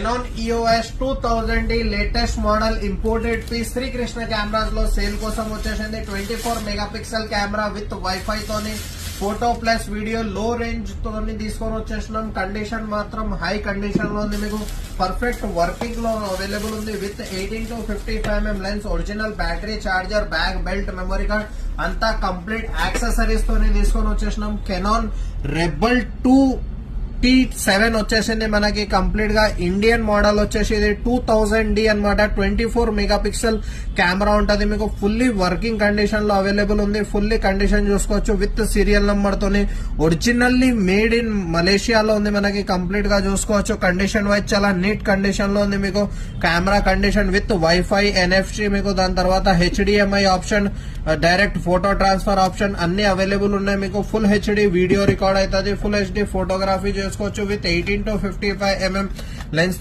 Canon EOS 2000D latest model imported piece Srikrishna cameras లో sale కోసం వచ్చేసింది. 24 మెగాపిక్సెల్ కెమెరా విత్ వైఫై తోని photo plus video లో range తోని తీసుకొని వచ్చేసినాం. కండిషన్ మాత్రం హై కండిషన్ లో ఉంది, మీకు పర్ఫెక్ట్ వర్కింగ్ లో అవైలబుల్ ఉంది. With 18 to 55mm lens, original battery, charger, bag, belt, memory card అంతా కంప్లీట్ యాక్సెసరీస్ తోని తీసుకొని వచ్చేసినాం. కెనాన్ రెబల్ 2T7 వచ్చేసింది మనకి. కంప్లీట్ గా ఇండియన్ మోడల్ వచ్చేసి ఇది 2000D అనమాట. 24 మెగాపిక్సెల్ కెమెరా ఉంటది, మీకు ఫుల్లీ వర్కింగ్ కండిషన్ లో అవైలబుల్ ఉంది. ఫుల్లీ కండిషన్ చూసుకోవచ్చు విత్ సీరియల్ నంబర్ తోని. ఒరిజినల్లీ మేడ్ ఇన్ మలేషియాలో ఉంది మనకి. కంప్లీట్ గా చూసుకోవచ్చు. కండిషన్ వైజ్ చాలా నీట్ కండిషన్ లో ఉంది. మీకు camera condition with wifi, NFC, మీకు దాని తర్వాత HDMI option, direct photo transfer option అన్ని అవైలబుల్ ఉన్నాయి. మీకు ఫుల్ HD వీడియో రికార్డ్ అవుతుంది, ఫుల్ HD ఫోటోగ్రఫీ చేసుకోవచ్చు. With 18 to 55mm lens